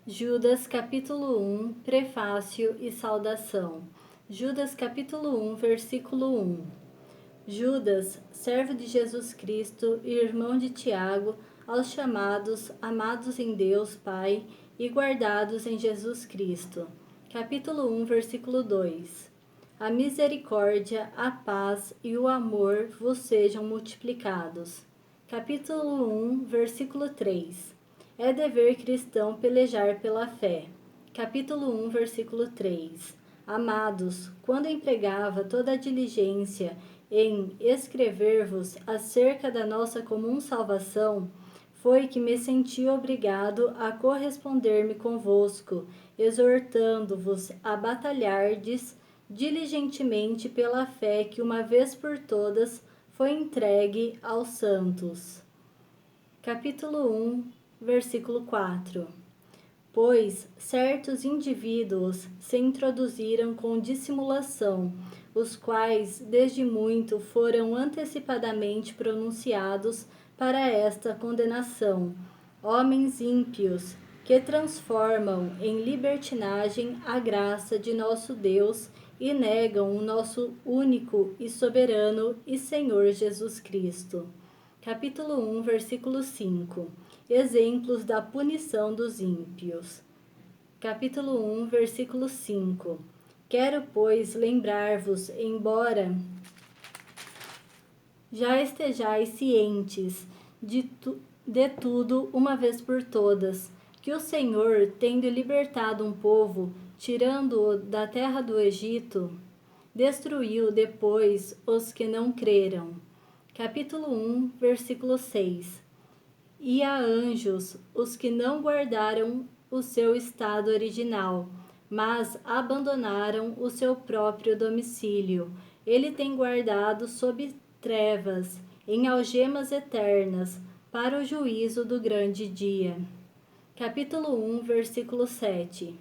Judas capítulo 1, prefácio e saudação. Judas capítulo 1, versículo 1. Judas, servo de Jesus Cristo e irmão de Tiago, aos chamados, amados em Deus Pai e guardados em Jesus Cristo. Capítulo 1, versículo 2. A misericórdia, a paz e o amor vos sejam multiplicados. Capítulo 1, versículo 3. É dever cristão pelejar pela fé. Capítulo 1, versículo 3. Amados, quando empregava toda a diligência em escrever-vos acerca da nossa comum salvação, foi que me senti obrigado a corresponder-me convosco, exortando-vos a batalhardes diligentemente pela fé que uma vez por todas foi entregue aos santos. Capítulo 1, versículo 4. Pois certos indivíduos se introduziram com dissimulação, os quais desde muito foram antecipadamente pronunciados para esta condenação, homens ímpios, que transformam em libertinagem a graça de nosso Deus e negam o nosso único e soberano e Senhor Jesus Cristo. Capítulo 1, versículo 5. Exemplos da punição dos ímpios. Capítulo 1, versículo 5. Quero, pois, lembrar-vos, embora já estejais cientes de tudo uma vez por todas, que o Senhor, tendo libertado um povo, tirando-o da terra do Egito, destruiu depois os que não creram. Capítulo 1, versículo 6. E a anjos, os que não guardaram o seu estado original, mas abandonaram o seu próprio domicílio. Ele tem guardado sob trevas, em algemas eternas, para o juízo do grande dia. Capítulo 1, versículo 7.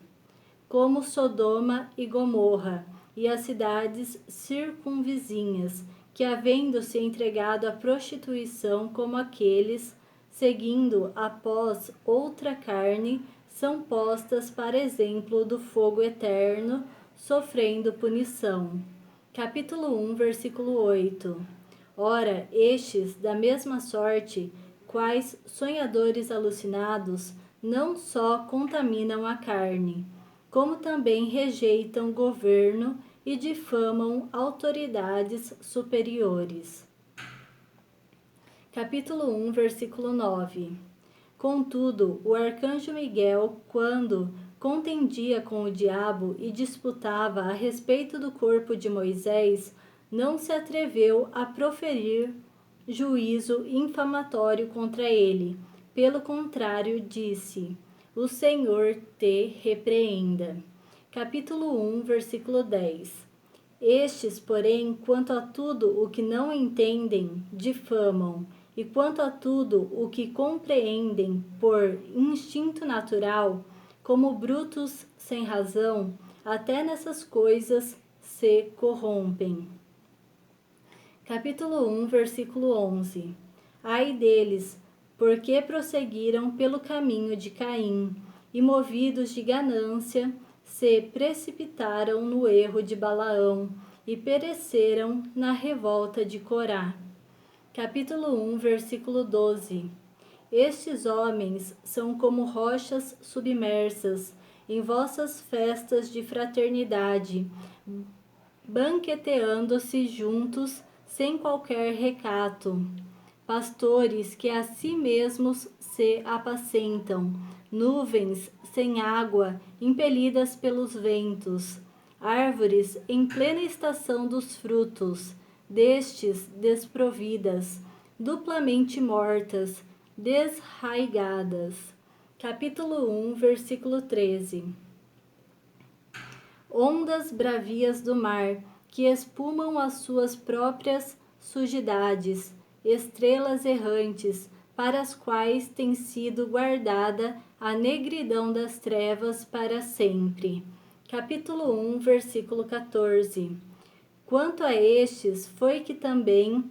Como Sodoma e Gomorra, e as cidades circunvizinhas, que havendo-se entregado à prostituição como aqueles, seguindo após outra carne, são postas para exemplo do fogo eterno, sofrendo punição. Capítulo 1, versículo 8. Ora, estes, da mesma sorte, quais sonhadores alucinados, não só contaminam a carne, como também rejeitam governo e difamam autoridades superiores. Capítulo 1, versículo 9. Contudo, o arcanjo Miguel, quando contendia com o diabo e disputava a respeito do corpo de Moisés, não se atreveu a proferir juízo infamatório contra ele. Pelo contrário, disse: O Senhor te repreenda. Capítulo 1, versículo 10. Estes, porém, quanto a tudo o que não entendem, difamam, e quanto a tudo o que compreendem por instinto natural, como brutos sem razão, até nessas coisas se corrompem. Capítulo 1, versículo 11. Ai deles, porque prosseguiram pelo caminho de Caim, e movidos de ganância, se precipitaram no erro de Balaão, e pereceram na revolta de Corá. Capítulo 1, versículo 12. Estes homens são como rochas submersas em vossas festas de fraternidade, banqueteando-se juntos sem qualquer recato. Pastores que a si mesmos se apacentam, nuvens sem água, impelidas pelos ventos, árvores em plena estação dos frutos, destes desprovidas, duplamente mortas, desraigadas. Capítulo 1, versículo 13. Ondas bravias do mar, que espumam as suas próprias sujidades, estrelas errantes, para as quais tem sido guardada a negridão das trevas para sempre. Capítulo 1, versículo 14. Quanto a estes, foi que também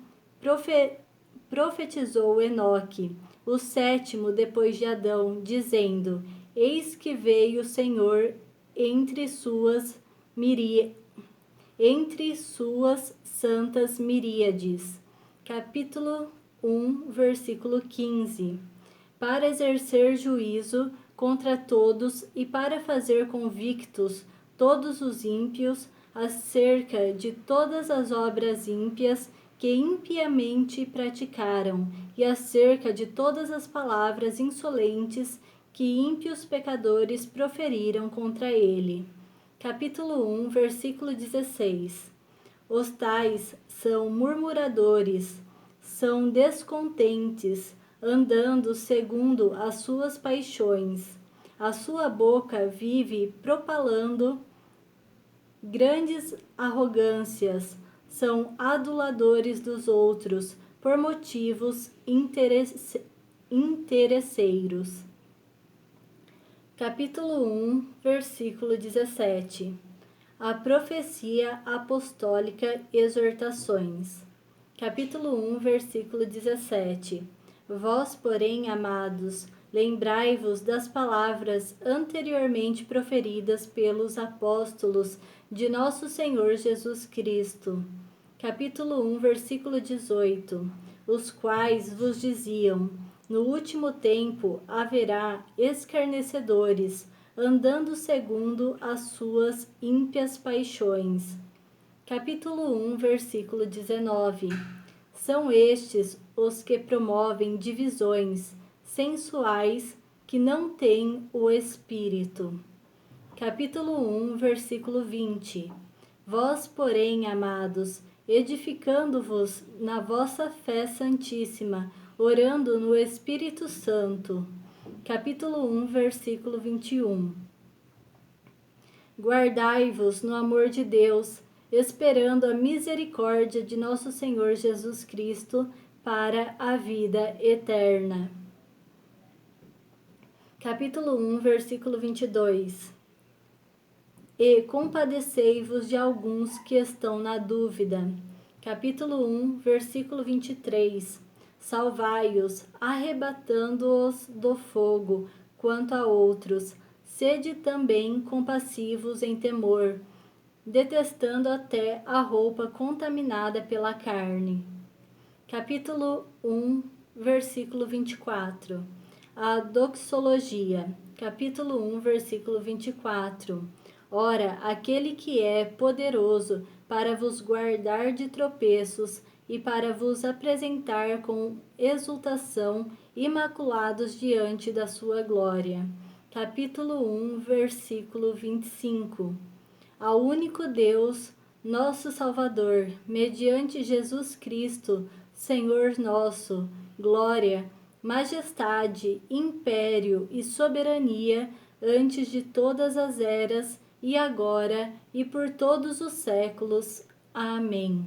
profetizou Enoque, o sétimo depois de Adão, dizendo: Eis que veio o Senhor entre suas santas miríades. Capítulo 1, versículo 15. Para exercer juízo contra todos e para fazer convictos todos os ímpios acerca de todas as obras ímpias que impiamente praticaram, e acerca de todas as palavras insolentes que ímpios pecadores proferiram contra ele. Capítulo 1, versículo 16. Os tais são murmuradores, são descontentes, andando segundo as suas paixões. A sua boca vive propalando grandes arrogâncias, são aduladores dos outros por motivos interesseiros. Capítulo 1, versículo 17. A profecia apostólica, exortações. Capítulo 1, versículo 17. Vós, porém, amados, lembrai-vos das palavras anteriormente proferidas pelos apóstolos de nosso Senhor Jesus Cristo. Capítulo 1, versículo 18. Os quais vos diziam: no último tempo haverá escarnecedores, andando segundo as suas ímpias paixões. Capítulo 1, versículo 19. São estes os que promovem divisões sensuais, que não têm o Espírito. Capítulo 1, versículo 20. Vós, porém, amados, edificando-vos na vossa fé santíssima, orando no Espírito Santo. Capítulo 1, versículo 21. Guardai-vos no amor de Deus, esperando a misericórdia de nosso Senhor Jesus Cristo para a vida eterna. Capítulo 1, versículo 22. E compadecei-vos de alguns que estão na dúvida. Capítulo 1, versículo 23. Salvai-os, arrebatando-os do fogo, quanto a outros. Sede também compassivos em temor, detestando até a roupa contaminada pela carne. Capítulo 1, versículo 24. A doxologia. Capítulo 1, versículo 24. Ora, aquele que é poderoso para vos guardar de tropeços e para vos apresentar com exultação imaculados diante da sua glória. Capítulo 1, versículo 25. Ao único Deus, nosso Salvador, mediante Jesus Cristo, Senhor nosso, glória, majestade, império e soberania antes de todas as eras, e agora e por todos os séculos. Amém.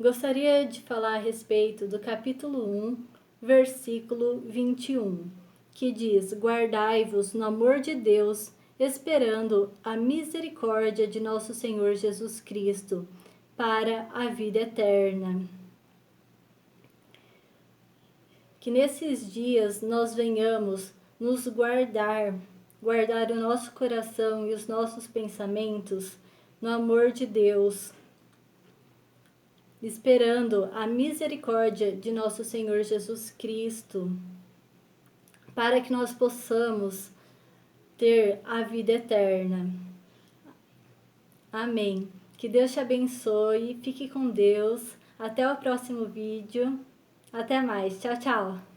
Gostaria de falar a respeito do capítulo 1, versículo 21, que diz: guardai-vos no amor de Deus, esperando a misericórdia de nosso Senhor Jesus Cristo, para a vida eterna. Que nesses dias nós venhamos nos guardar o nosso coração e os nossos pensamentos no amor de Deus, esperando a misericórdia de nosso Senhor Jesus Cristo, para que nós possamos ter a vida eterna. Amém. Que Deus te abençoe, fique com Deus. Até o próximo vídeo. Até mais. Tchau, tchau.